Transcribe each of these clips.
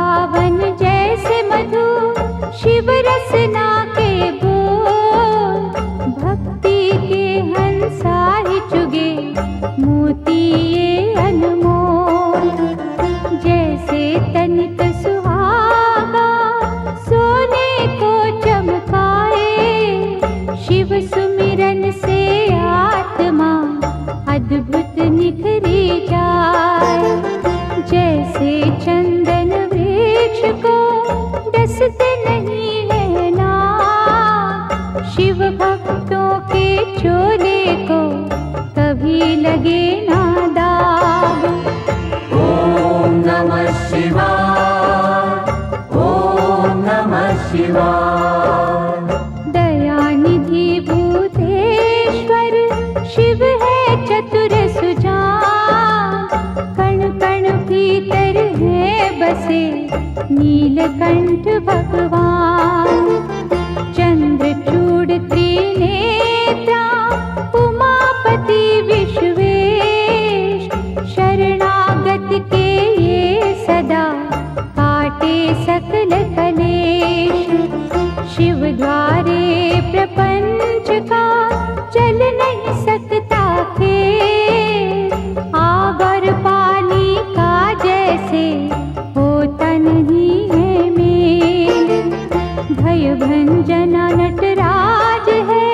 पावन जैसे मधु शिव रसना के बोल, भक्ति के हंसा ही चुगे मोती ये अनमोल। जैसे तनिक सुहागा सोने को चमकाए, शिव सुमिरन से आत्मा अद्भुत निखरी जाए। जैसे चंदन वृक्ष को डसते नहीं है ना, शिव भक्तों के चोले को कभी लगे ना दाग। ओम नमः शिवाय, ओम नमः शिवाय। दयानिधि भूतेश्वर शिव है चतुर सुजान, कण कण भीतर है बसे नीलकंठ भगवान। चंद्रचूड़ त्रिनेत्रा उमापति विश्वेश, शरणागत के ये सदा काटे सकल कलेश। शिव द्वारे प्रपंच का चल नहीं सकता खेल, आग और पानी का जैसे होता नहीं है मेल। भय भंजना नटराज है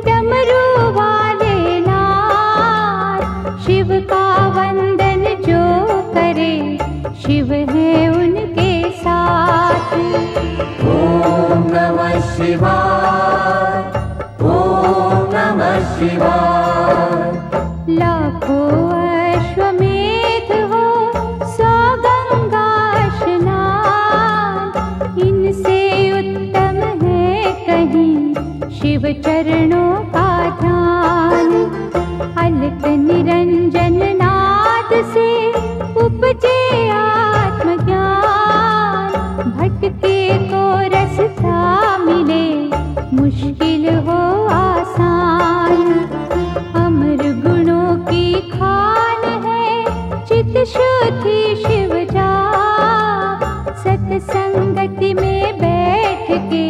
डमरू वाले नाथ, शिव का वंदन जो करे शिव है उनके साथ। ओम नमः शिवाय, ओम नमः शिवाय। लाखों अश्वमेध हो 100 गंगा स्नान, इनसे उत्तम है कहीं शिव चरणों का ध्यान। अलक निरंजन नाद से उपजे आत्मज्ञान, भटके को रास्ता मिले मुश्किल हो आसान। अमर गुणों की खान है चित शुद्धि शिव जा, सत्संगति में बैठ के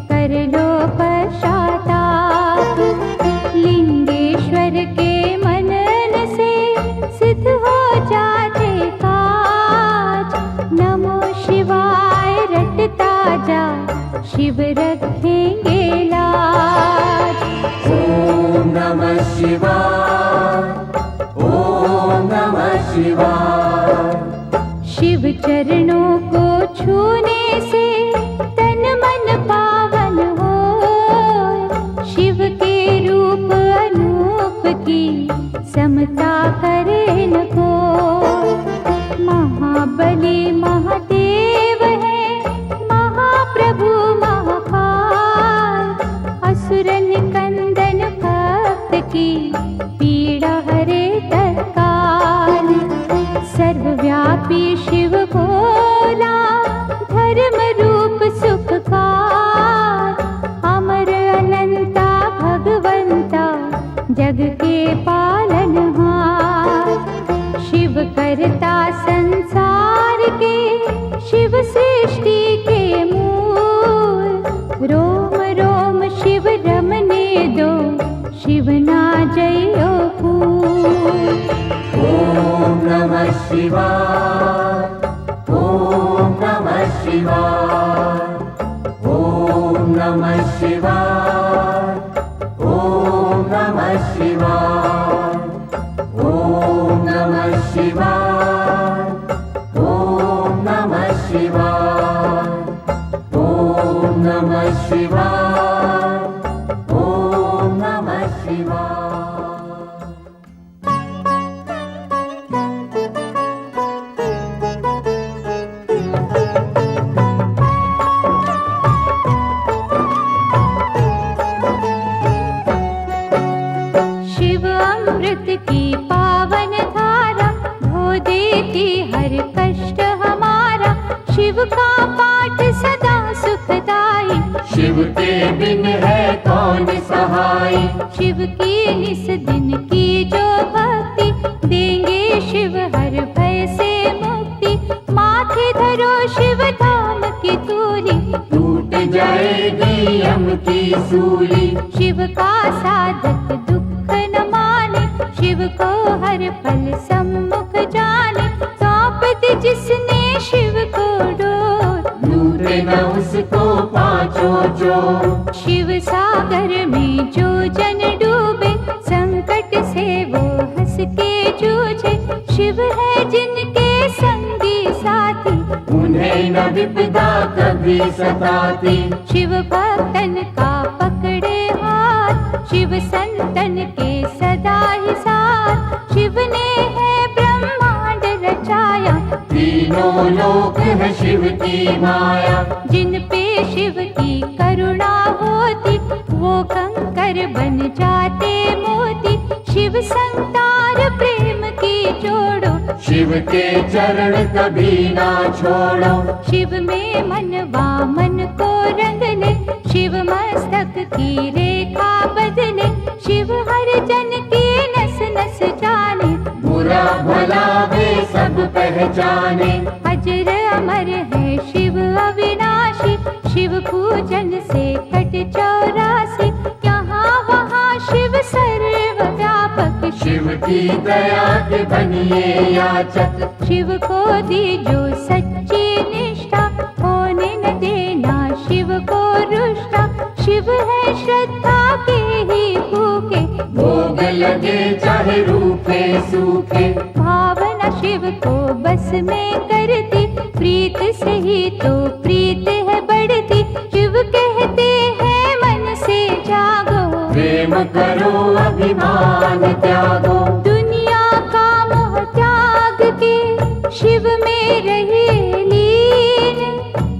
कर लो पश्चाताप। लिंगेश्वर के मनन से सिद्ध हो जाते काज, नमो शिवाय रटता जा शिव रखेंगे लाज। ओम नमः शिवाय, ओम नमः शिवाय। शिव चरणों को छूने से तन मन पावन हो, शिव के रूप अनूप की समता करे न को। महाबली महादेव है महाप्रभु महाकाल, असुर निकंदन भक्त की पीड़ा हरे तत्काल। सर्वव्यापी शिव भोला धर्म रूप सुखकार, अमर अनंता भगवंता जग के पालनहार। शिव करता संसार के शिव सृष्टि के मूल, रोम रोम शिव रमने दो शिव ना जयो फूल। ओम नमः शिवाय, ओम नमः शिवाय। ओम नमः शिवाय, ओम नमः शिवाय। ओम नमः शिवाय, ओम नमः शिवाय। ओम नमः शिवाय, ओम नमः शिवाय। की पावन धारा धो देती हर कष्ट हमारा, शिव का पाठ सदा सुखदाई। शिव के बिन है कौन सहाय, शिव की निस दिन की जो भक्ति, देंगे शिव हर भय से मुक्ति। माथे धर करो शिव धाम की दूरी, टूट जाएगी यम की सूली। शिव का साधक दुख न माने, शिव को हर पल सम्मुख जाने। सौंप दी जिसने शिव को डोर, लूटे न उसको पांचों चोर। शिव सागर में जो जन डूबे, संकट से वो हंस के जूझे। शिव है जिनके संगी साथी, उन्हें न विपदा कभी सताती। शिव भक्तन का पकड़े हाथ, शिव संतन के सदा ही साथ। शिव ने है ब्रह्मांड रचाया, तीनों लोक है शिव की माया। जिन पे शिव की करुणा होती, वो कंकर बन जाते मोती। शिव संतार प्रेम की जोड़ो, शिव के चरण कभी ना छोड़ो। शिव में मनवा मन को रंग ले, शिव मस्तक की रेखा बदले। शिव हर जन की नस नस जाने, बुरा भला वे सब पहचाने। अजर अमर है शिव अविनाशी, शिव पूजन से कट 84। यहाँ वहाँ शिव सर्वव्यापक, शिव की दया के बनिए याचक। शिव को दी जो सच्ची निष्ठा, होने न देना शिव को रुष्टा। शिव है श्रद्धा के ही भूखे, भोग लगे चाहे रूखे सूखे। भावना शिव को बस में करती, प्रीत से ही तो प्रीत है बढ़ती। शिव कहते हैं मन से जागो, प्रेम करो अभिमान त्यागो। दुनिया का मोह त्याग के शिव में रहे लीन।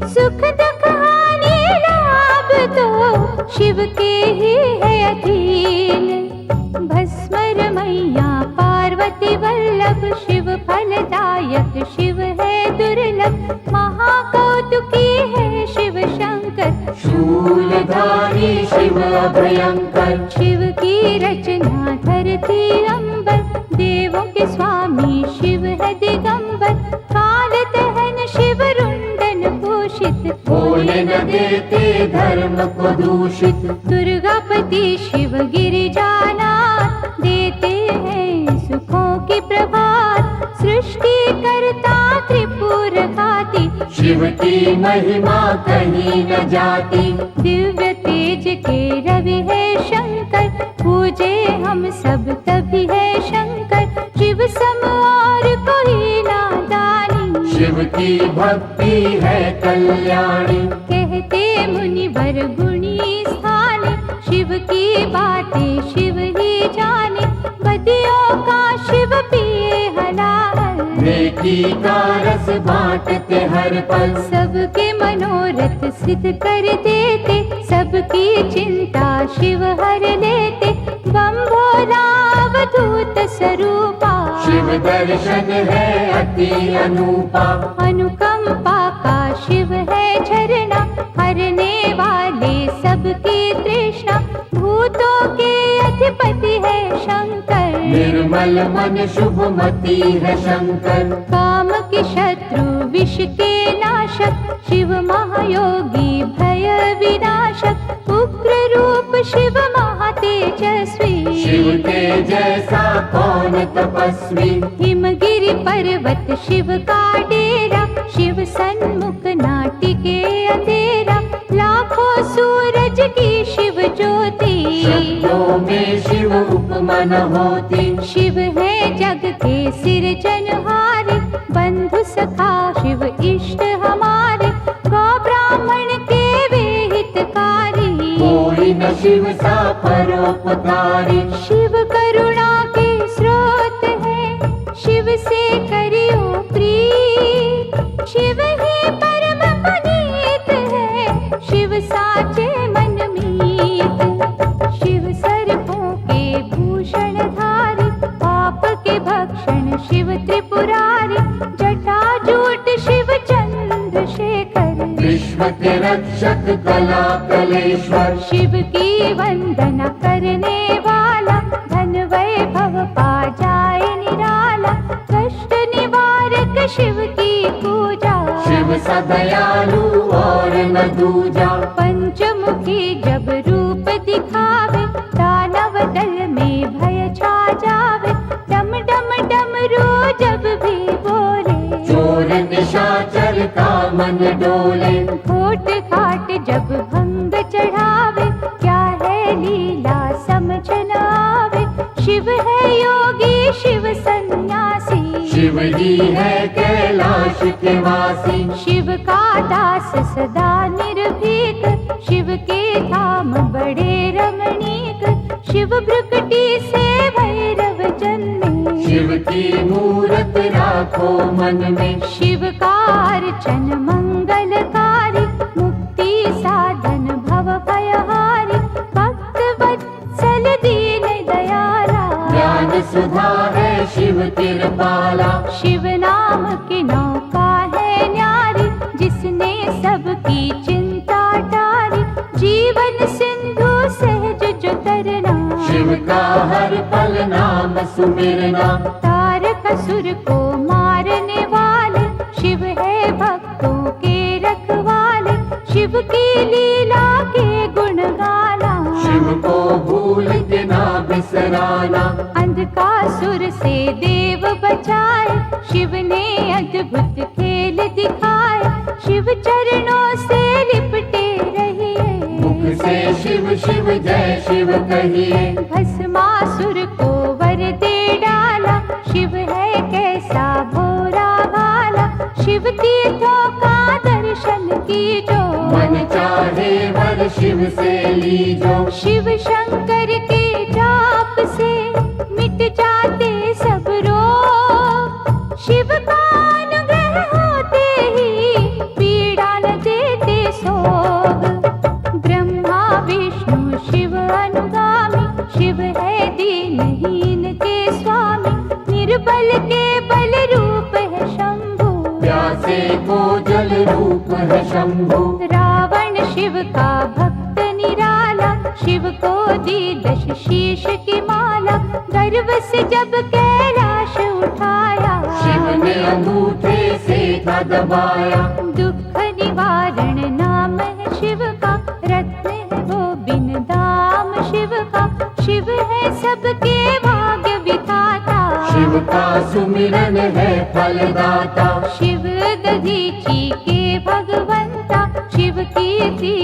सुख दुख हानि लाभ तो शिव के ही है अधीन। भस्मर मैया पार्वती वल्लभ, शिव फलदायक शिव है दुर्लभ। महाकौतुकी है शिव शंकर, शूलधारी शिव अभयंकर। शिव की रचना धरती अंबर, देवों के स्वामी शिव है दिगंबर। काल दहन शिव रुंडन भूषित, होने न देते धर्म को दूषित। दुर्गापति शिव गिरिजानाथ, देते हैं सुखों की प्रभात। सृष्टि करता त्रिपुर घाती, शिव की महिमा कहीं न जाती। दिव्य तेज के रवि है शंकर, पूजे हम सब तभी है शंकर। शिव सम और कोई नादानी, शिव की भक्ति है कल्याणी। कहते मुनिवर गुणी स्थाने, शिव की बातें शिव ही जाने। बदियों का शिव पिए हलाल, नेकी का रस बांटते हर पल। सबके मनोरथ सिद्ध कर देते, सबकी चिंता शिव हर लेते। बम भोला अवधूत स्वरूपा, शिव दर्शन है अति अनूपा। अनुकंपा का शिव है झरना, हरने वाले सबकी तृष्णा। भूतों के अधिपति है शंकर, निर्मल मन शुभमती है शंकर। काम के शत्रु विष के नाशक, शिव महायोगी भय विनाशक। उग्र रूप शिव महातेजस्वी, शिव के जैसा कौन तपस्वी। हिमगिरि पर्वत शिव का डेरा, शिव सन्मुख नाटिके अंधेरा। लाखों सूरज की शिव ज्योति, शब्दों में शिव उपमा न होती। शिव है जग के सिरजनहारे, बंधु सखा शिव इष्ट हमारे। गौ ब्राह्मण के वे हितकारी, कोई न शिव सा परोपकारी। शिव करुणा के स्रोत है, शिव से करियो प्रीत। शिव ही परम पुनीत है, शिव साचे मन मीत। शिव सर्पों के भूषण धारी, पाप के भक्षण शिव त्रिपुरारी। जटाजूट शिव चंद्रशेखर, विश्व के रक्षक कला कलेश्वर। शिव की वंदना करने वाला, धन वैभव पा जाए निराला। कष्ट निवारक शिव की पूजा, शिव शिव सा दयालु और न दूजा। पंचमुखी जब रूप दिखावे, दानव दल में भय छा जावे। डम डम डमरू जब भी बोले, चोर निशाचर का मन डोले। घोट घाट जब भंग चढ़ावे, क्या है लीला समझ न आवे। शिव है योगी शिव सन्यासी, शिव ही है कैलाश के वासी। शिव का दास सदा निर्भीक, शिव के धाम बड़े रमणीक। शिव भ्रुकुटी से भैरव जन्मे, शिव की मूरत राखो मन में। शिव का अर्चन मंगलकारी, मुक्ति साधन भव भयहारी। भक्त वत्सल दीन दयाला, ज्ञान सुधा है शिव कृपाला। शिव नाम की नौका है न्यारी, जिसने सबकी चिंता टारी। जीवन सिंधु सहज जो तरना, शिव का हर पल नाम सुमिरना। तारक असुर को मारने वाले, शिव है भक्तों के रखवाले। शिव की लीला के गुण गाना, शिव को भूल के ना बिसराना। अंधकासुर से देव बचाए, शिव ने अद्भुत खेल दिखाए। शिव चरणों से लिपटे रहिए, मुख से शिव शिव जय शिव कहिए। भस्मासुर को वर दे डाला, शिव है कैसा भोरा भाला। शिव तीर्थों का दर्शन कीजो, मन चाहे वर शिव से लीजो। शिव शंकर के जाप से मिट जाते सब रोग। शिव का अनुग्रह होते ही पीड़ा न देते सोग। ब्रह्मा विष्णु शिव अनुगामी, शिव है दीनहीन के स्वामी। निर्बल के बल रूप है शंभु, प्यासे को जल रूप है शंभु। रावण शिव का भक्त निराला, शिव को दी 10 शीश की माला। गर्व से जब कैलाश उठाया, शिव ने अंगूठे से था दबाया। दुख निवारण नाम है शिव का, रत्न है वो बिन दाम शिव का। शिव है सबके भाग्य विधाता, शिव का सुमिरन है फलदाता। शिव दधीची के भगवंता, शिव कीर्ति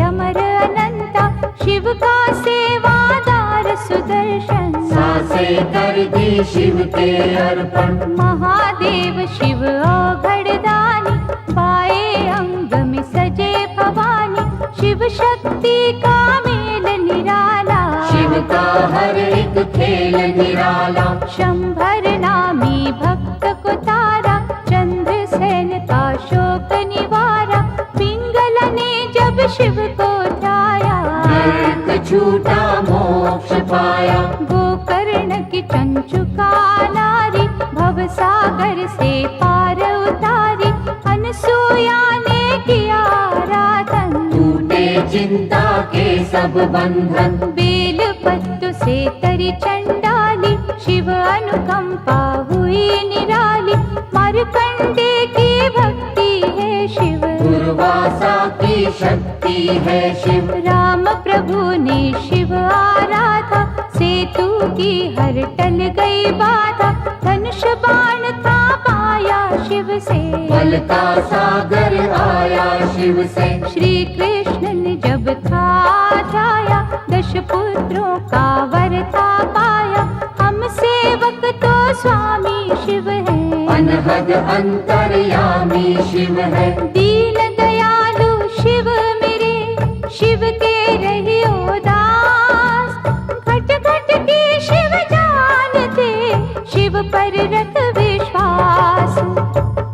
अमर अनंता। शिव का सेवादार सुदर्शन, सांसे कर दी शिव के अर्पण। महादेव शिव औघड़दानी, बाएं अंग में सजे भवानी। शिव शक्ति का मेल निराला, शिव का हर एक खेल निराला। शंभर नामी भक्त को तारा, चंद्रसेन का शोक निवारा। पिंगला ने जब शिव को ध्याया, नरक छूटा मोक्ष पाया। गोकर्ण की चंचुका नारी, भवसागर से पार उतारी। अनसुया ने किया आराधन, टूटे चिंता के सब बंधन। बेल पत्तु से तरी चंडाली, शिव अनुकंपा हुई निराली। मार्कंडे की भक्ति है शिव, दुर्वासा की शक्ति है शिव। राम प्रभु ने शिव आराधा, सेतु की हर टल गई बाधा। धनुष बाण था पाया शिव से, बल का सागर आया शिव से। श्री कृष्ण ने जब था जाया, 10 पुत्रों का वर था पाया। हम सेवक तो स्वामी शिव है, अनहद अंतर्यामी शिव है। दीन दयालु शिव मेरे, शिव के रहियो दास। घट घट के शिव जानते, शिव पर रख विश्वास।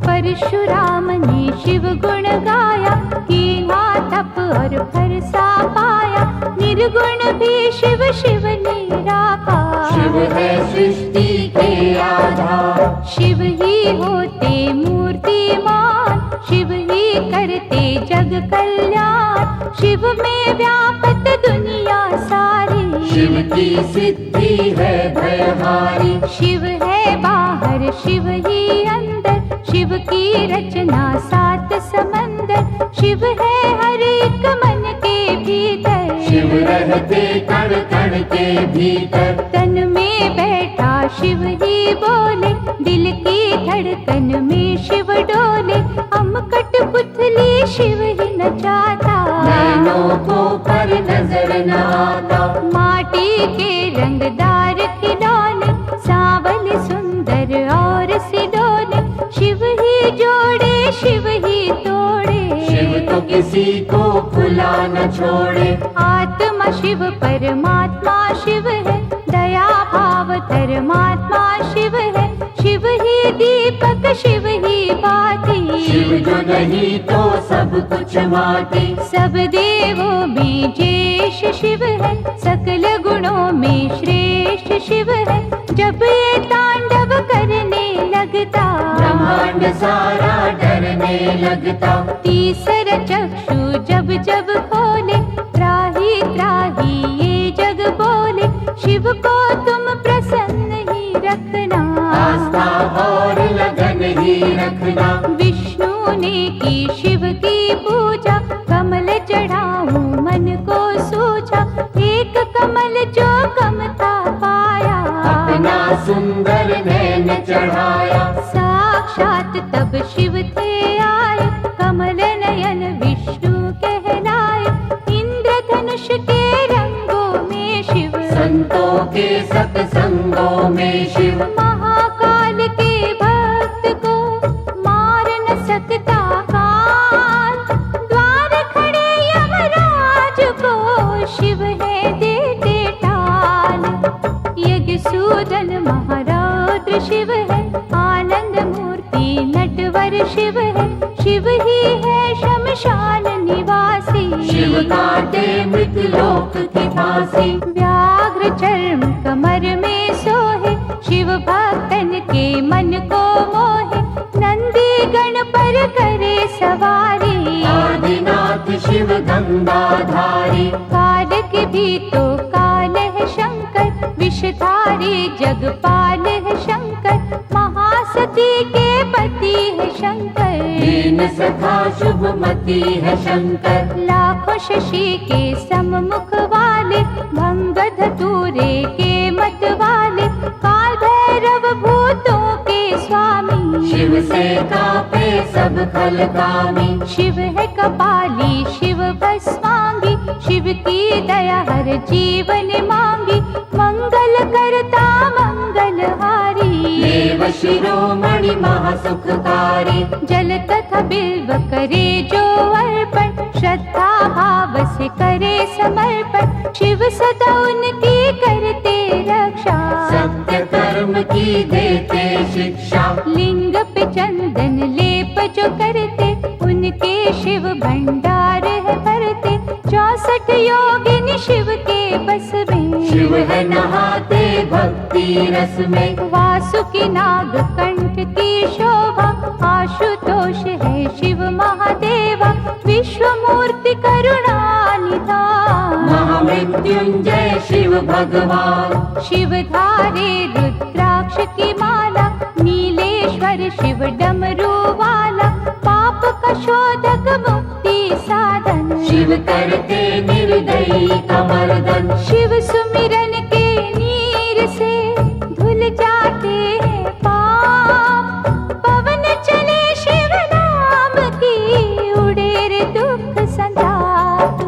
परशुराम ने शिव गुण गाया, कीन्हा तप और भरसा पाया। निर्गुण भी शिव शिव निराकार, शिव है सृष्टि के आधार। शिव ही होते मूर्तिमान, शिव ही करते जग कल्याण। शिव में व्यापत दुनिया सारी, शिव की सिद्धि है भयहारी। शिव है बाहर शिव ही अंदर, शिव शिव की रचना 7 समंदर, शिव है हर एक मन के भीतर। शिव रहते कण कण के भीतर, तन में बैठा शिव ही बोले, दिल की धड़कन में शिव डोले। हम कठपुतली शिव ही नचाता, नैनों को पर नजर न आता। माटी के रंगदार खिलौने, सांवल सुंदर और सिडोले। शिव ही जोड़े शिव ही तोड़े, शिव तो किसी को खुला न छोड़े। आत्मा शिव परमात्मा शिव है, दया भाव धर्मात्मा शिव है। शिव ही दीपक शिव ही बाती, शिव जो नहीं तो सब कुछ माटी। सब देवों में ज्येष्ठ शिव है, सकल गुणों में श्रेष्ठ शिव है। जब ये तांडव करने लगता, ब्रह्मांड सारा डरने लगता। तीसरा चक्षु जब जब खोले, त्राही त्राही ये जग बोले। शिव को तुम प्रसन्न ही रखना, आस्था और लगन ही रखना। विष्णु ने की शिव की पूजा, कमल चढ़ाऊं मन को सूझा। एक कमल जो कम था पाया, अपना सुंदर नैन चढ़ाया। साक्षात तब शिव थे आए, कमल नयन विष्णु कहलाए। इंद्रधनुष के रंगों में शिव, संतों के सत्संगों में शिव। महाकाल के भक्त को मार न सकता काल, द्वार खड़े यमराज को शिव है देते टाल। यज्ञ सूदन महारौद्र शिव है, आनंद मूर्ति नटवर शिव है। शिव ही है शमशान निवासी, शिव काटे मृतलोक की फांसी। व्याघ्र चर्म कमर में सोहे, शिव भक्तन के मन को मोहे। नंदी गण पर करे सवारी, आदिनाथ शिव गंगाधारी। काल के भी तो काल है शंकर, विषधारी जगपाल है शंकर। महासती के पति है शंकर, दीन सखा शुभ मति है शंकर। लाखों शशि के सम्मुख वाले, भंग धतूरे के मत वाले। काल भैरव भूतों के स्वामी, शिव से कापे सब खलकामी। शिव है कपाली शिव भस्मांगी, शिव की दया हर जीवन मांगी। मंगल करता मंगलहारी, देव शिरोमणि महासुखकारी। जल तथा बिल्व करे जो अर्पण, श्रद्धा भाव से करे समर्पण। शिव सदा उनकी करते रक्षा, सत्य कर्म की देते शिक्षा। लिंग पे चंदन लेप जो करते, उनके शिव भंडार है भरते। 64 योगिनी शिव के बस में, शिव है नहाते भक्ति रस में। वासुकी नाग कंठ की शोभा, आशुतोष है शिव महादेवा। विश्व मूर्ति करुणा निधान, महामृत्युंजय शिव भगवान। शिव धारे रुद्राक्ष की माला, नीलेश्वर शिव डमरू वाला। पाप का शोधक मुक्ति साधन, शिव करते निर्दयी का मर्दन। शिव सुमिरन के नीर से धुल जाते हैं पाप। पवन चले शिव नाम की, उड़े रे दुख संताप।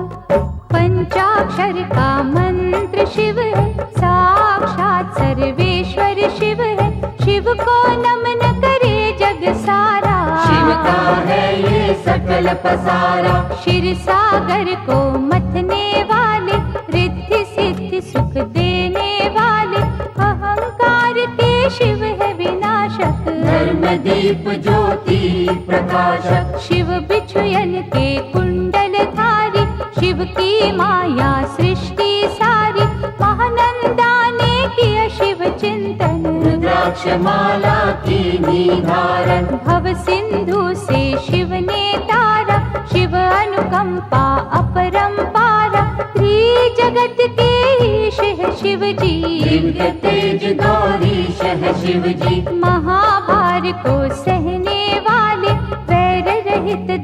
पंचाक्षर का मंत्र शिव है, साक्षात सर्वेश्वर शिव है। शिव को नमन करे जग सारा, शिव का है ये सकल पसारा। क्षीर सागर को मथने वाले, रिद्धि सिद्धि सुख देने वाले। अहंकार के शिव है विनाशक, धर्म दीप ज्योति प्रकाशक। शिव बिछुयन के कुंडल धारी, शिव की माया सृष्टि सारी। महानंदा ने किया शिव चिंतन, रुद्राक्ष माला की निधारण। भव सिंधु से शिव ने तारा, शिव अनुकंपा अपरंपारा। त्रिजगत के ईश है शिव जी, दिव्य तेज गौरीश है शिव जी। महाभार को सहने वाला।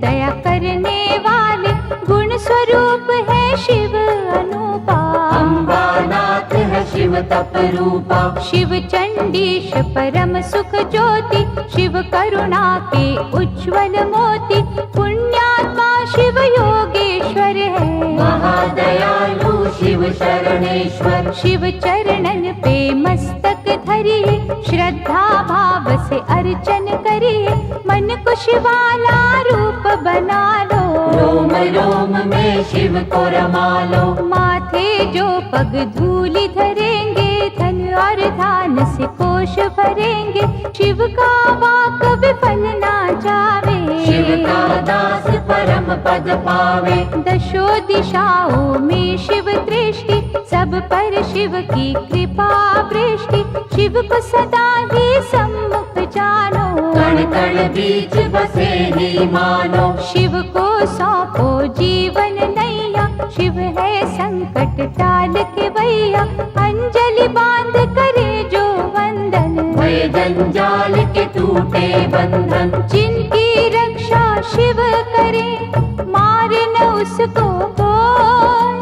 दया करने वाले, गुण स्वरूप है शिव अनूपा। अम्बानाथ है शिव तप रूपा, शिव चंडीश परम सुख ज्योति, शिव करुणा के उज्ज्वल मोती। पुण्यात्मा शिव योगेश्वर है, महादयालु शिव शरणेश्वर। शिव चरणन पे मस्तक धरिए, श्रद्धा भाव से अर्चन करिए। मन को शिवाला रूप बना लो, रोम रोम में शिव को रमा लो। माथे जो पग धूलि धरेंगे, धन और धान से कोश भरेंगे। शिव का वाक विफल ना जावे, शिव का दास परम पद पावे। दशो दिशाओं में शिव दृष्टि, सब पर शिव की कृपा वृष्टि। शिव को सदा ही सम्मुख जानो, कण कण बीच बसे ही मानो। शिव को सौंपो जीवन नैया, शिव है संकट टाल के भैया। अंजलि बांध करे जो वंदन, भय जंजाल के टूटे बंधन। जिनकी रक्षा शिव करे, मारे न उसको कोई।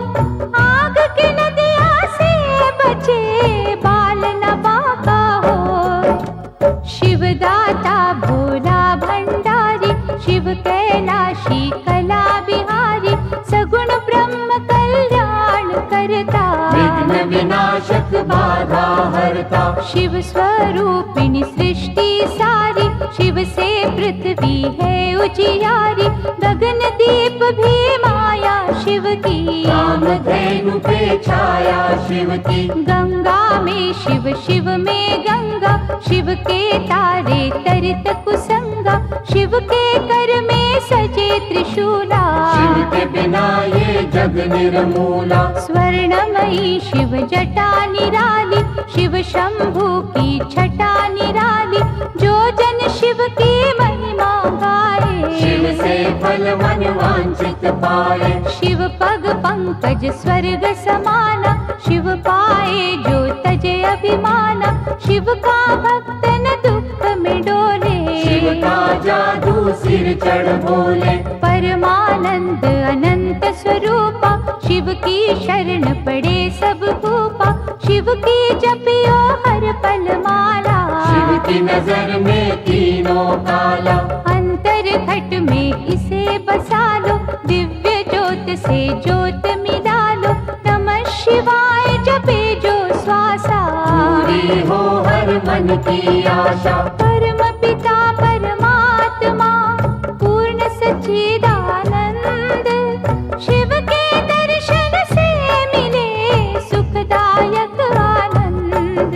आग की नदिया से बचे, बाल न बाका हो। शिव दाता भोला भंडारी, शिव कैलाशी कला बिहारी। सगुण ब्रह्म कल्याण करता, विघ्न विनाशक बाधा हरता। शिव स्वरूपिणी सृष्टि सारी, शिव से पृथ्वी है उजियारी। गगन दीप भी माया शिव की, कामधेनु पे छाया शिव की। गंगा में शिव, शिव में गंगा। शिव के तारे तरित कुसंगा, शिव के कर में सजे त्रिशूला। शिव के बिना ये जग निर्मूला। स्वर्णमयी शिव जटा निराली, शिव शंभु की छटा निराली। जो जन शिव की महिमा गाए, शिव से फल मन वांछित पाए। शिव पग पंकज स्वर्ग समाना, शिव पाए जो तजे अभिमाना। शिव का भक्त न दुख में डोले, शिव का जादू सिर चढ़ बोले। परमानंद अनंत स्वरूपा, शिव की शरण पड़े सब भूपा। शिव की जपियो हर पल माला, शिव की नजर में तीनों काला। अंतर घट में इसे बसा लो, दिव्य ज्योत से ज्योत मिला लो। नमः शिवाय जपे जो श्वासा, पूरी हो हर मन की आशा। परम पिता परमात्मा पूर्ण सच्चिदानंद। शिव के दर्शन से मिले सुखदायक आनंद।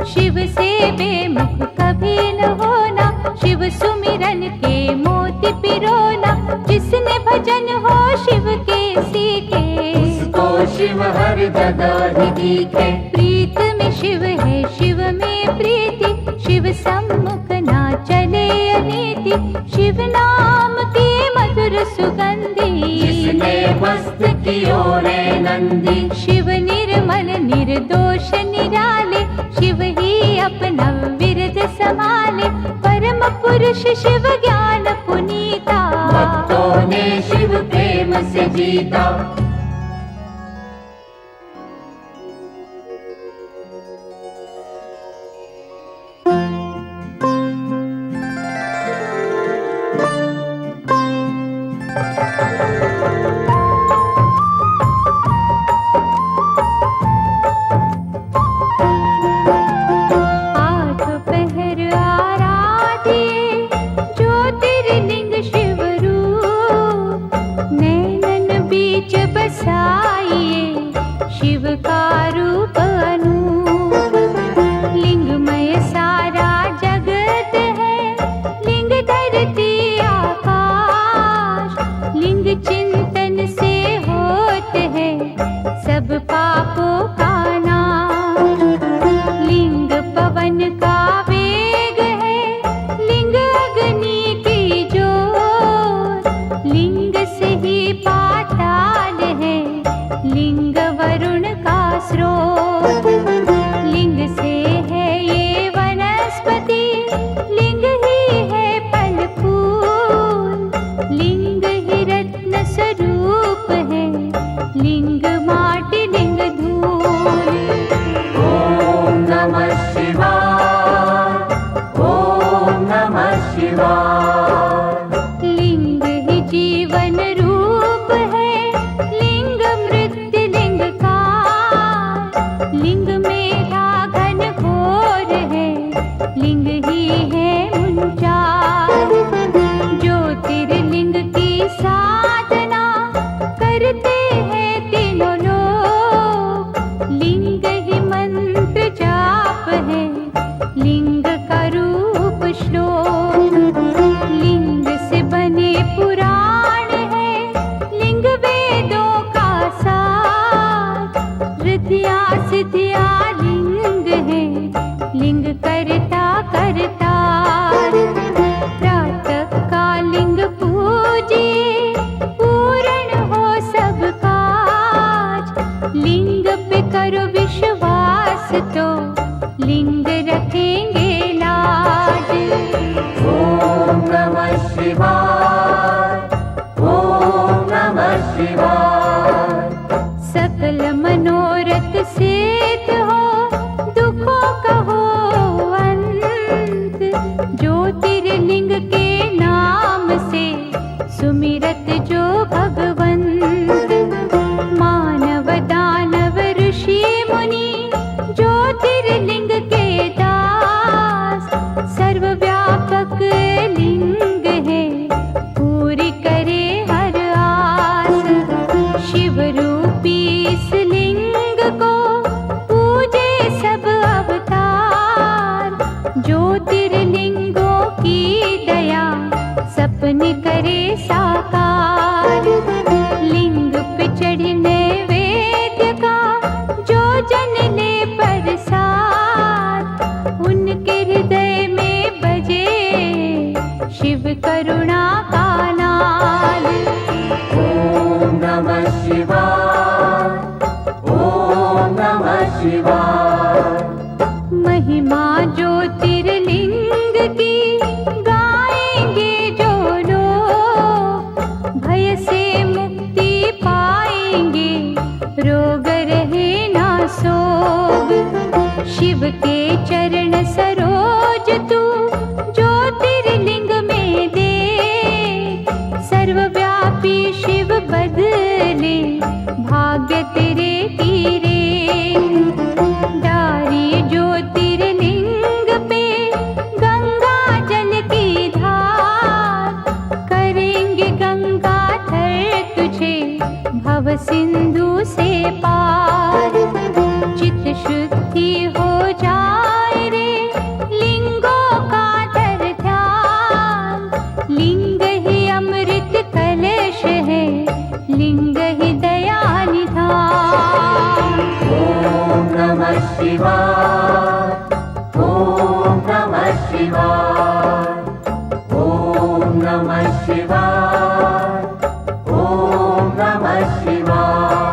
शिव से बेमुख कभी न होना, शिव सुमिरन के मोती पिरोना। जिसने भजन हो शिव के सीखे, उसको शिव हर जगह ही दिखे। प्रीत में शिव है शिव में प्रीति, शिव सम्मुख ना चले अनीति। शिव नाम की मधुर सुगंधी, जिसने मस्त कियो रे नंदी। शिव निर्मल निर्दोष निराले, शिव ही अपना विरद संभाले। परम पुरुष शिव ज्ञान पुनीता, भक्तों ने शिव प्रेम से जीता। लिंग लिंग पे करो विश्वास तो लिंग रखेंगे लाज। ओम नमः शिवाय, ओम नमः शिवाय। सकल मनोरथ सिद्ध हो, दुखों का हो अंत। ज्योतिर्लिंग के नाम से सुमिरत जो भगवंत। मानव दानव ऋषि मुनि ज्योतिर्लिंग के दास। सर्वव्यापक लिंग है, पूरी करे हर आस। शिव रूपी इस लिंग को पूजे सब अवतार। ज्योतिर्लिंगों की दया सपने करे साकार। लिंग पे चढ़ने वेद्य का जो जन ले प्रसाद। उनके हृदय में बजे शिव करुणा का नाद। ओम नमः शिवाय, ओम नमः शिवाय। महिमा ज्योतिर्लिंग की गाएंगे जो लोग। भय से मुक्ति पाएंगे, रोग रहे ना सोग। शिव के चरण सरोज तू ज्योतिर्लिंग में दे। सर्वव्यापी शिव बदले भाग्य तेरे कीरे। डारी ज्योतिर्लिंग पे गंगा जल की धार। करेंगे गंगाधर तुझे भव सिंधु से पार। चित शुद्धि हो जाए रे लिंगों का धर ध्यान। लिंग ही अमृत कलश है, लिंग ही दया निधान। ओम नमः शिवाय, ओम नमः शिवाय। ओम नमः शिवाय, ओम नमः शिवाय।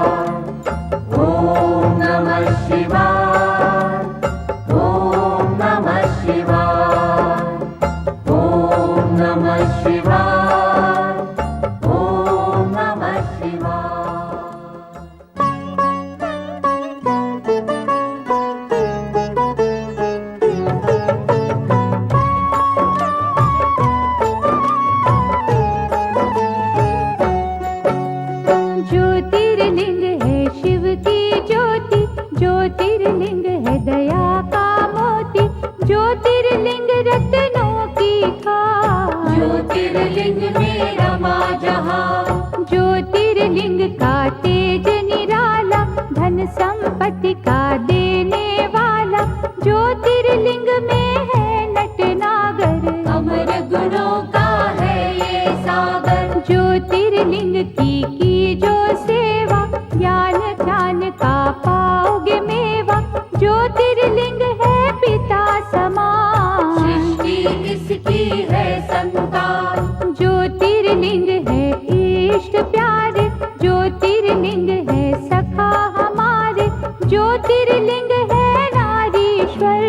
ओम नमः शिवाय, ओम नमः शिवाय। ओम नमः शिवाय, ओम नमः शिवाय। ज्योतिर्लिंग है शिव की ज्योति। ज्योतिर्लिंग है दया का मोती। ज्योतिर्लिंग रत्नों की खान। ज्योतिर्लिंग में रमा जहाँ। ज्योतिर्लिंग का तेज निराला, धन संपत्ति का देने वाला। ज्योतिर्लिंग में है नटनागर, अमर गुणों का है ये सागर। ज्योतिर्लिंग की जो सेवा, ज्ञान ध्यान का पाओगे मेवा। ज्योतिर्लिंग है पिता समान, सृष्टि इसकी है संतान। ज्योतिर्लिंग है इष्ट प्यारे। ज्योतिर्लिंग है सखा हमारे। ज्योतिर्लिंग है नारीश्वर।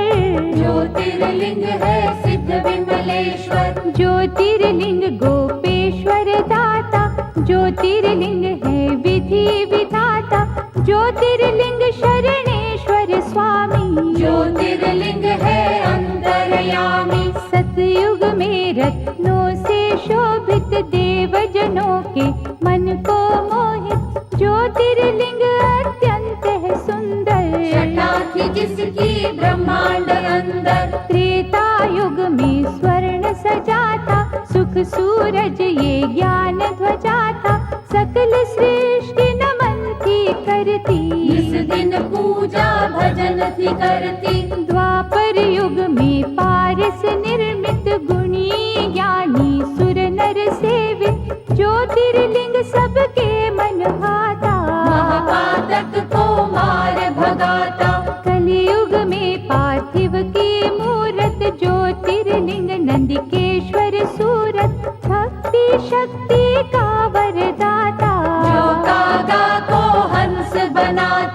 ज्योतिर्लिंग है सिद्ध विमलेश्वर। ज्योतिर्लिंग गोपेश्वर दाता। ज्योतिर्लिंग है विधि विधाता। ज्योतिर्लिंग शरणेश्वर स्वामी। ज्योतिर्लिंग है अंतर्यामी। सतयुग में रत्नों से शोभित, देवजनों के मन को मोहित। ज्योतिर्लिंग अत्यंत है सुंदर, छटा थी जिसकी ब्रह्मांड अंदर। त्रेता युग में स्वर्ण सजाता। सुख सूरज ये ज्ञान ध्वजा था। सकल सृष्टि नमन थी करती, इस दिन पूजा भजन थी करती। द्वापर युग में पारस निर्मित, गुणी ज्ञानी सुर नर सेवित। ज्योतिर्लिंग सबके मन भाता, महापातक को मार भगाता। कलियुग में पार्थिव की मूरत। ज्योतिर्लिंग नंदिकेश्वर सूरत। भक्ति शक्ति का वरदाता, जो कागा को हंस बनाता।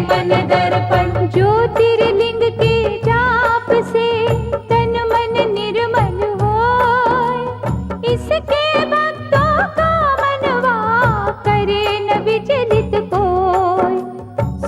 मन दर्पण। ज्योतिर्लिंग के जाप से तन मन निर्मल होय, इसके भक्तों का मनवा करे न विचलित कोय।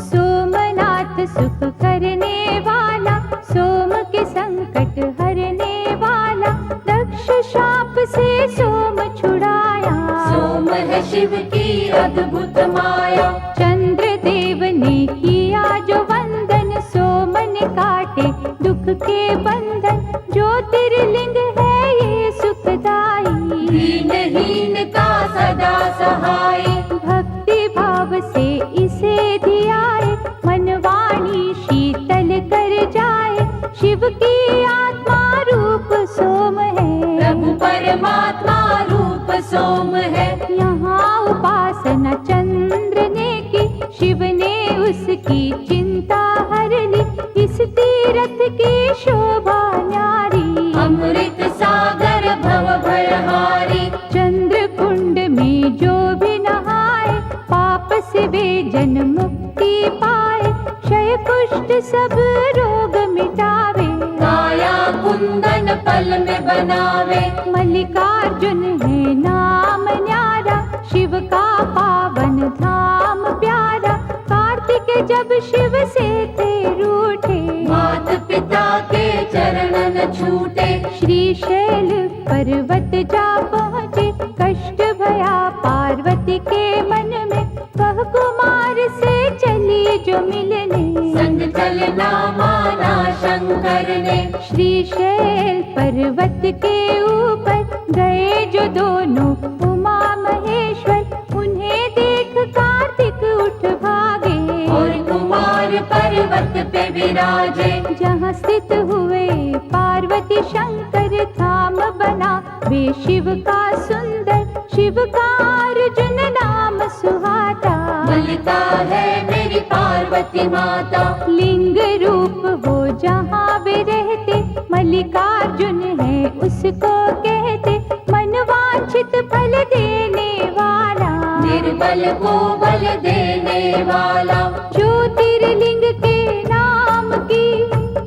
सोमनाथ सुख करने वाला, सोम के संकट हरने वाला, दक्ष शाप से सोम छुड़ाया। सोम है शिव की अद्भुत माया। चंद्रदेव ने किया जो वंदन, सोम ने काटे दुख के बंधन। ज्योतिर्लिंग है ये सुखदाई, दीनहीन का सदा सहाय। भक्ति भाव से इसे धियाए, मन वाणी शीतल कर जाए। शिव की आत्मा रूप सोम है, प्रभु परमात्मा रूप सोम है। यहाँ उपासना चंद्र ने की, शिव ने उसकी चिंता हर ली। इस तीरथ की शोभा न्यारी, अमृत सागर भव भयहारी। चंद्र कुंड में जो भी नहाए, पाप से वे जन मुक्ति पाए। क्षय कुष्ठ सब रोग मिटावे, काया कुंदन पल में बनावे। मल्लिकार्जुन है नाम न्यारा, शिव का पावन धाम प्यारा। कार्तिक जब शिव से थे रूठे, मात पिता के चरण न छूटे। श्रीशैल पर्वत जा पहुँचे, कष्ट भया पार्वती के मन में। वह कुमार से चली जो मिलने, संग चलना माना शंकर ने। श्रीशैल पर्वत के ऊपर गए जो दोनों उमा महेश्वर, उन्हें देख कार्तिक उठ भागे। और कुमार पर्वत पे विराजे। जहाँ स्थित हुए पार्वती शंकर, धाम बना वे शिव का सुंदर। शिव का अर्जुन नाम सुहाता, मल्लिका है मेरी पार्वती माता। लिंग रूप हो जहाँ वे रहते, मल्लिकार्जुन है उसको कहते। मनवांछित फल देने वाला, निर्बल को बल देने वाला। ज्योतिर्लिंग के नाम की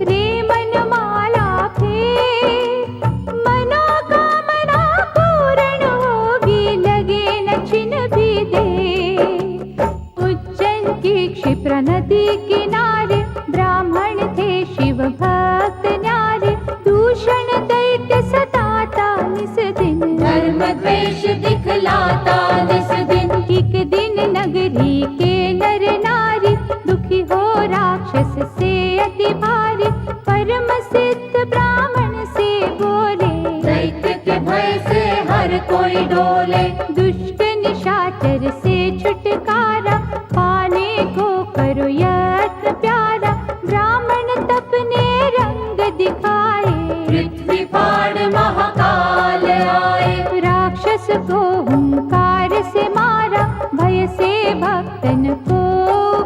रे मनमाला फेर, मनोकामना पूर्ण होगी, लगे न छिन भी दे। उज्जैन की क्षिप्रा नदी किनारे, ब्राह्मण थे शिव भक्त न्यारे। दूषण दैत्य सताता निस दिन, धर्म द्वेष दिखलाता निस दिन। एक दिन नगरी के नर नारी, दुखी हो राक्षस से अति भारी। परम सिद्ध ब्राह्मण से बोले, दैत्य के भय से हर कोई डोले। दुष्ट निशाचर से छुटकारा, पाने को करो यत्न प्यारा। ब्राह्मण तपने रंग दिखाए, पृथ्वी फाड़ महाकाल आए। राक्षस को हुंकार से मारा, भय से भक्तन को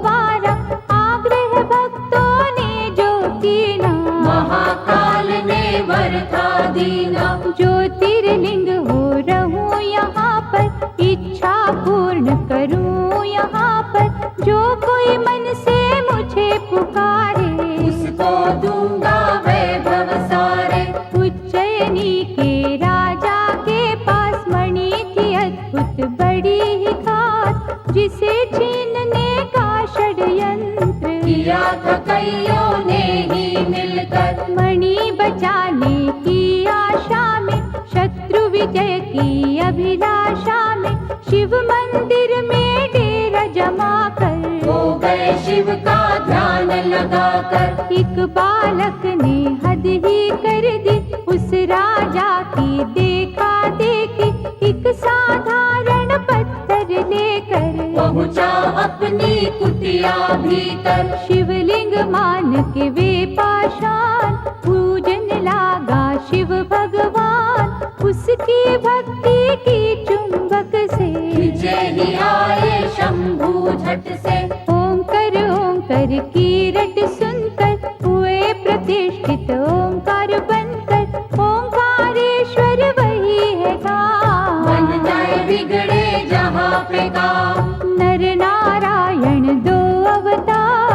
वारा। आग्रह भक्तों ने जो कीना, महाकाल ने वर था दीना। ज्योतिर्लिंग हो रहूं यहाँ पर, इच्छा पूर्ण करूं यहाँ पर। जो कोई मन से मुझे पुकारे, उसको दूंगा वैभव सारे। उज्जैनी के राजा के पास मणि थी अद्भुत बड़ी ही खास, जिसे छीनने का षड्यंत्र किया था कईयों ने ही मिलकर। मणि बचाने की आशा में, शत्रु विजय की अभिलाषा में। शिव मंदिर में डेरा जमा कर, हो गए शिव का ध्यान लगाकर। एक बालक ने हद ही कर दी, उस राजा की देखा देखी। एक साधारण पत्थर लेकर पहुंचा अपनी कुटिया भीतर। शिवलिंग मान के वे पाषाण, पूजन लागा शिव भगवान। उसकी भक्ति की चुंबक से जय ही आए शंभू झट से। ओंकार ओंकार की रट सुनकर, हुए प्रतिष्ठित ओंकार बनकर। ओंकारेश्वर वही है बन गाँव, जाए बिगड़े जहाँ पे काम। नर नारायण दो अवतार।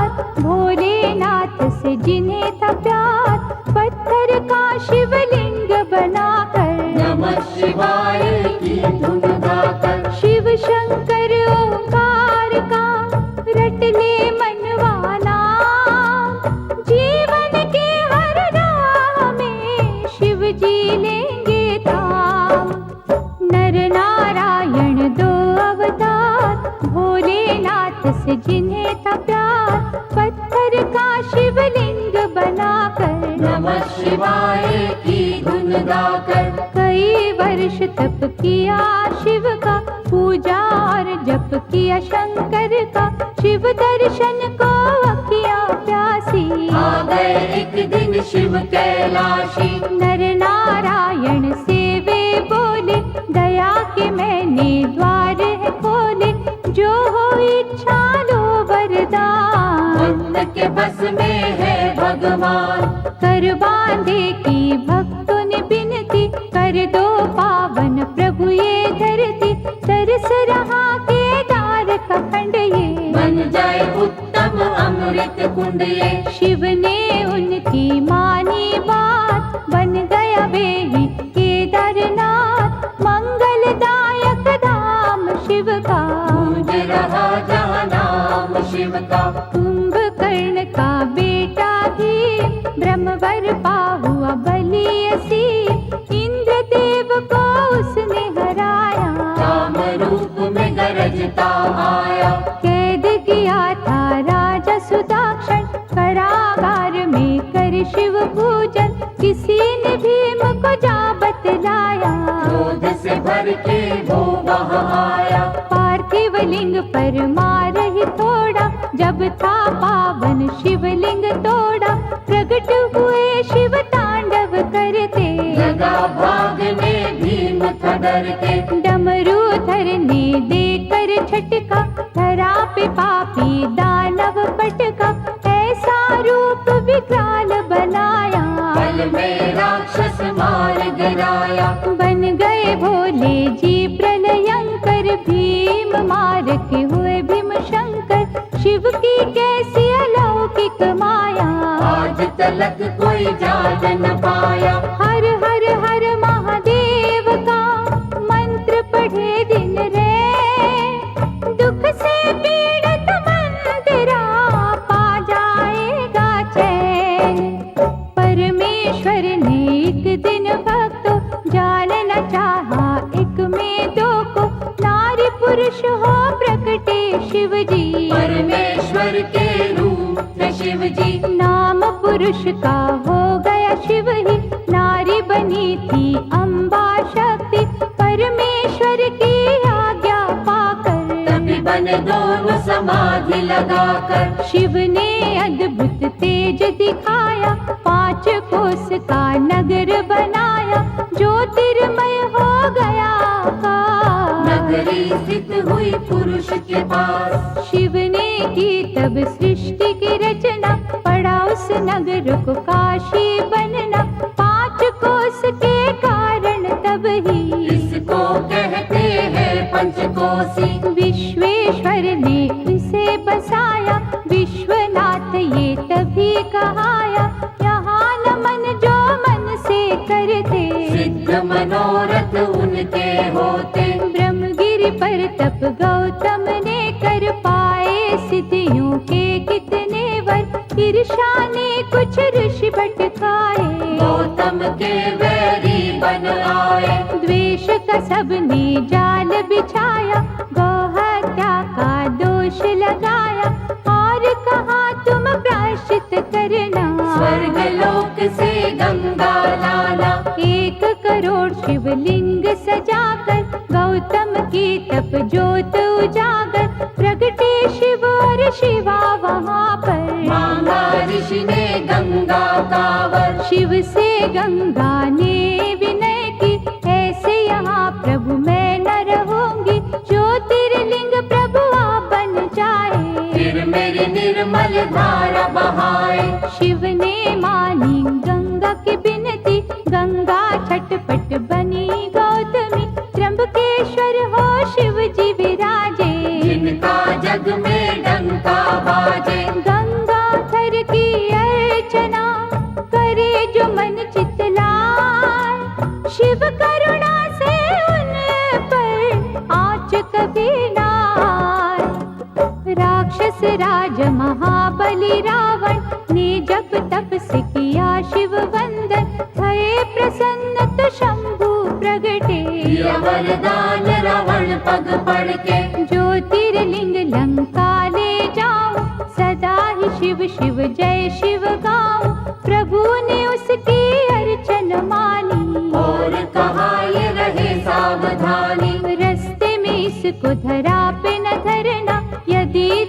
नाथ से जिन्हें था प्यार, पत्थर का शिवलिंग बनाकर नमः शिवाय की धुन गाकर कई वर्ष तप किया शिव का, पूजा और जप किया शंकर का, शिव दर्शन को अखियाँ प्यासी। आ गए एक दिन शिव कैलाशी, नर नारायण से वे बोले, दया के मैंने द्वार है खोले, जो हो इच्छा लो वरदान। भक्त के बस में है भगवान, कर बांधे की भक्तों ने बिनती, कर दो पावन प्रभु ये धरती, तरस रहा केदार का खंड ये, बन जाए उत्तम अमृत कुंड ये। शिव ने उनकी मानी बात, बन गया वे ही केदारनाथ, मंगलदायक धाम शिव का, गूंज रहा जहाँ नाम शिव का। कुंभकर्ण का बेटा भी ब्रह्मवर पा हुआ बलि असीम, इंद्रदेव को उसने हराया, काम रूप में गरजता आया। कैद किया था राजा सुदाक्षण, कारागार में कर शिव पूजन, किसी ने भीम को जा बतलाया, क्रोध से भर के वो वहाँ आया। पार्थिव लिंग पर मार ही थोड़ा, जब था पावन शिवलिंग तोड़ा, प्रकट हुए शिव तांडव करते, लगा भागने भीम था डर के। डमरूधर ने देकर झटका, धरा पे पापी दानव पटका, ऐसा रूप विकराल बनाया, पल में राक्षस मार गिराया। बन गए भोले जी प्रलयंकर, भीम मार के हुए भीम शंकर, शिव की कैसी अलौकिक माया, आज तलक कोई जान न पाया। हर हर हर महादेव का मंत्र पढ़े दिन रे, दुख से पीड़ित मन तेरा पा जाएगा चैन। परमेश्वर ने एक दिन भक्तों जानना चाहा, एक में दो को, नारी पुरुष हो प्रकटे शिव जी, परमेश्वर के रूप में शिव जी। नाम पुरुष का हो गया शिव ही, नारी बनी थी अम्बा शक्ति, परमेश्वर की आज्ञा पाकर तभी बने दोनों समाधि लगाकर। शिव ने अद्भुत तेज दिखाया, 5 कोस का नगर बनाया, ज्योतिर्मय हो गया आकाश। नगरी स्थित हुई पुरुष के पास, शिव ने की तब सृष्टि की रचना, पड़ा उस नगर को काशी बनना, 5 कोस के कारण तब ही इसको कहते हैं पंचकोसी। विश्वेश्वर ने इसे बसाया, विश्वनाथ ये तभी कहाया, यहाँ नमन जो मन से करते, सिद्ध मनोरथ उनके होते। ब्रह्मगिरि पर तप गौतम ने कर पाए, सिद्धियों के कितने वर, ईर्षा ने कुछ ऋषि भटकाए, गौतम के वैरी बन आए। द्वेष का सबने जाल बिछाया, गौहत्या का दोष लगाया, और कहा तुम प्रायश्चित करना, स्वर्ग लोक से गंगा लाना। 1 करोड़ शिवलिंग सजाकर, गौतम की तप ज्योत उजागर, प्रगटे शिव और शिवा वहाँ पर, मांगा ऋषि ने गंगा का वर। शिव से गंगा ने विनय की, ऐसे यहाँ प्रभु मैं न रहूंगी, ज्योतिर्लिंग प्रभु आप बन जाए, फिर मेरी निर्मल धारा बहाए। शिव ने मानी गंगा की बिनती, गंगा छटपट बनी गौतमी, त्र्यंबकेश्वर हो शिव जी विराजे, जिनका जग में डंका बाजे। गंगा थर की अर्चना करे जो मन चितलाए, शिव करुणा से उन पर आँच कभी ना आए। राक्षस राज महाबली रावण ने जब तप से किया शिव वंदन, भये प्रसन्न तो शंभु प्रगटे, दिया वरदान रावण पग पड़ के, ज्योतिर्लिंग लंका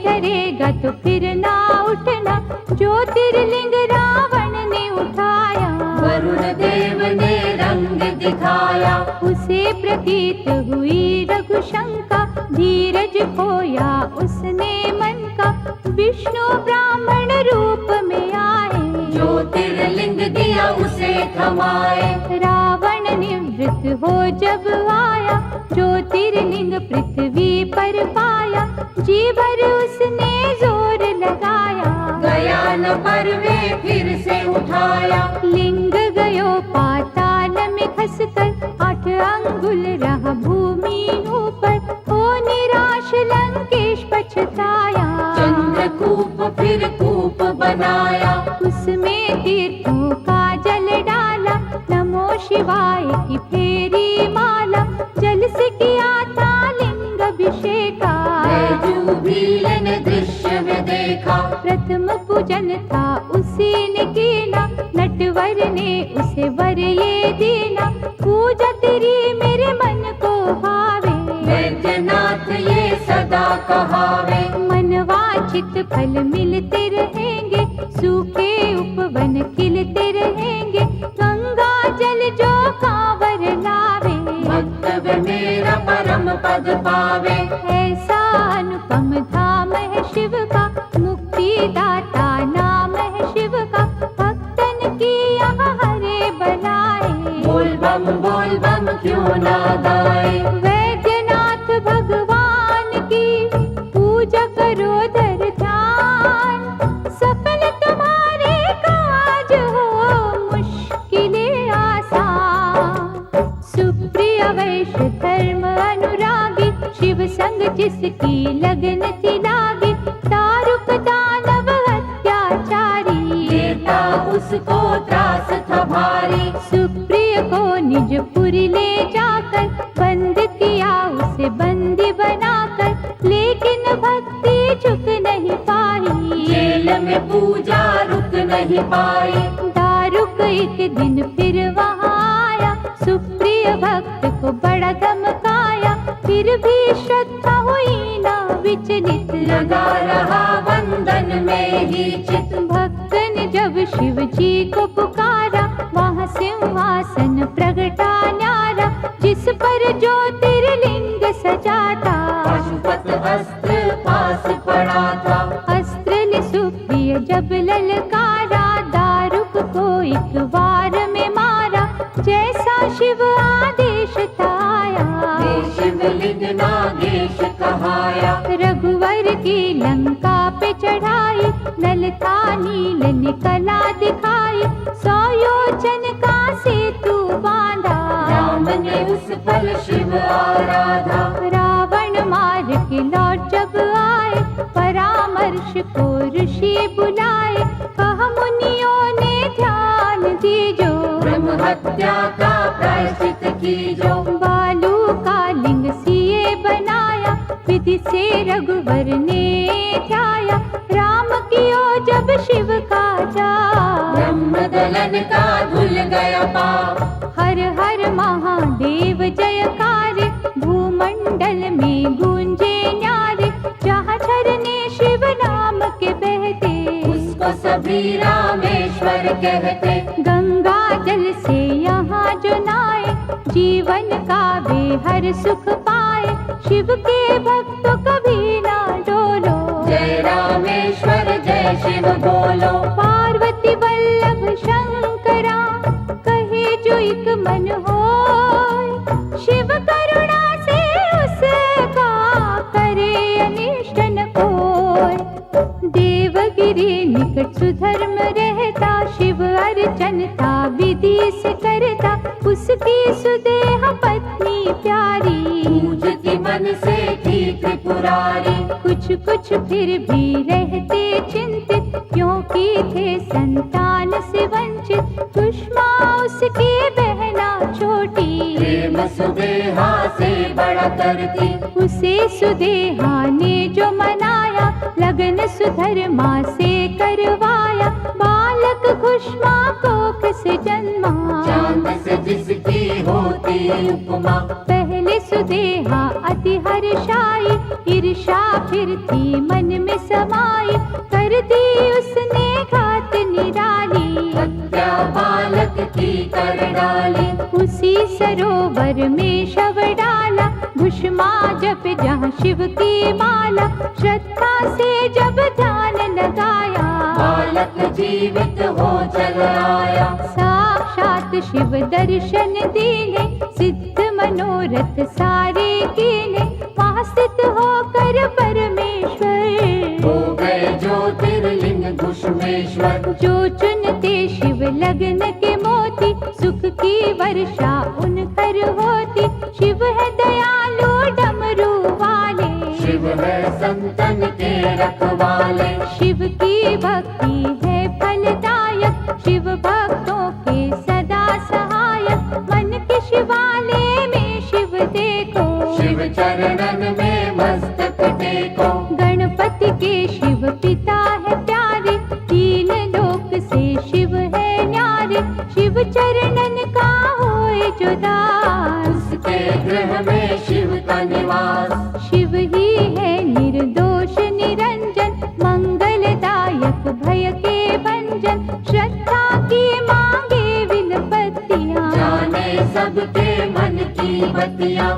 धरेगा तो फिर ना उठना, ज्योतिर्लिंग रावण ने उठाया। वरुण देव ने रंग दिखाया, उसे प्रतीत हुई रघुशंका, धीरज खोया उसने मन का, विष्णु ब्राह्मण रूप में आए। ज्योतिर्लिंग दिया उसे थमाए, रावण निवृत्त हो जब आया, ज्योतिर्लिंग पृथ्वी पर पाया, जी भर उसने जोर लगाया। गया न पर वे फिर से उठाया, लिंग गयो पाताल में खसकर, 8 अंगुल रहा भूमि ऊपर, हो निराश लंकेश पछताया। चंद्रकूप फिर कूप बनाया, उसमें तीर्थों का जल डाला, नमो शिवाय की फेरी माला, जल से किया था लिंग अभिषेका। बैजूबील ने दृश्य में देखा, प्रथम पूजन था उसी ने कीना, नटवर ने उसे वर ये दीना, पूजा तेरी मेरे मन को भावे। वैद्यनाथ ये सदा कहावे, मनवांछित फल मिलते रहेंगे, सूखे उपवन खिलते रहेंगे, गंगा जल जो कांवर लावे। भक्त मेरा परम पद पावे, ऐसा अनुपम धाम है शिव का, मुक्तिदाता नाम है शिव का, भक्तन की यहाँ हरे बनाए। बोल बम क्यों ना गाए, वैद्यनाथ भगवान की पूजा करो धर ध्यान, सफल तुम्हारे काज हो मुश्किलें आसान। सुप्रिय वैश्य धर्म अनुरागी, शिव संग जिसकी लगन थी लागी, दारुक दानव अत्याचारी, देता उसको त्रास था भारी। सुप्रिय को निज पुरी ले जाकर, बंद किया उसे बंदी बनाकर, लेकिन भक्ति झुक नहीं पाई, जेल में पूजा रुक नहीं पाई। दारुक एक दिन फिर वहाँ आया, सुप्रिय भक्त को बड़ा धमकाया, फिर भी श्रद्धा हुई ना विचलित, लगा रहा वंदन में ही चित। भक्त ने जब शिव जी को पुकारा, वहाँ सिंहासन प्रगटा न्यारा, जिस पर ज्योतिर्लिंग सजा था। पशुपत अस्त्र पास पड़ा था, अस्त्र ले सुप्रिय जब ललकारा, दारुक को एक बार में मारा, जैसा शिव आदेश था आया। शिवलिंग नागेश कहाया, रघुवर की लंका पे चढ़ाई, नल था नील ने कला दिखाई, 100 योजन का सेतु बांधा, राम ने उस पल शिव आराधा। रावण मार के लौट जब आए, परामर्श को ऋषि बुलाए, कहा मुनियों ने ध्यान दीजो, ब्रह्म हत्या का प्रायश्चित कीजो। बालू का लिंग सिए बनाया, विधि से रघुवर ने ध्याया, राम कियो जब शिव का जा, ब्रह्म दलन का धुल गया पाप। हर हर महादेव जयकार, भूमंडल में गूंजे न्यारे, जहाँ झरने शिव नाम के बहते, उसको सभी रामेश्वर कहते। गंगा जल से यहाँ जो नाए, जीवन का बेहर सुख पाए, शिव के भक्त कभी ना डोलो, जय रामेश्वर जय शिव बोलो। पार्वती वल्लभ शंकरा, कहे जो एक मन होय, शिव करुणा से उसका करे अनिष्ट न कोय। देवगिरी निकट सुधर्म रहता, शिव अर्चन था विधि से करता, उसकी सुदेह पत्नी प्यारी, पूजती मन से थी त्रिपुरारी। कुछ कुछ फिर भी रहते चिंतित, क्योंकि थे संतान से वंचित, सुषमा उसकी बहना छोटी, प्रेम सुदेहा से बड़ा करती। उसे सुदेहा ने जो मनाया, लगन सुधर्मा से करवाया, बालक खुशमा कोख से जन्मा, चांद से जिसकी होती उपमा। पहले सुदेहा अति हर्षाई, ईर्षा फिर थी मन में समाई, कर दी उसने घात निराली। हत्या बालक की कर डाली, उसी सरोवर में शव डाला, घुष्मा जप जहाँ शिव की माला। श्रद्धा से जब ध्यान लगाया, बालक जीवित हो चल आया। साक्षात शिव दर्शन दीने, सिद्ध मनोरथ सारे कीने। वहाँ स्थित होकर परमेश्वर, हो गए ज्योतिर्लिंग घुष्मेश्वर। जो चुनते शिव लगन के मोती, सुख की वर्षा उन पर होती। शिव है दयालु डमरू वाले, शिव है संतन के रखवाले। शिव की भक्ति है फलदायक, शिव भक्तों के सदा सहायक। मन के शिवालय में शिव देखो, शिव चरणन में मस्तक टेको। गणपति के शिव पिता है प्यारे, तीन लोक से शिव है न्यारे। शिव चरणन का होए जो दास, उसके गृह में शिव का निवास। शिव ही है निर्दोष निरंजन, मंगलदायक भय के भंजन। श्रद्धा की मांगे विनपतियाँ, जाने सबके मन की बतिया।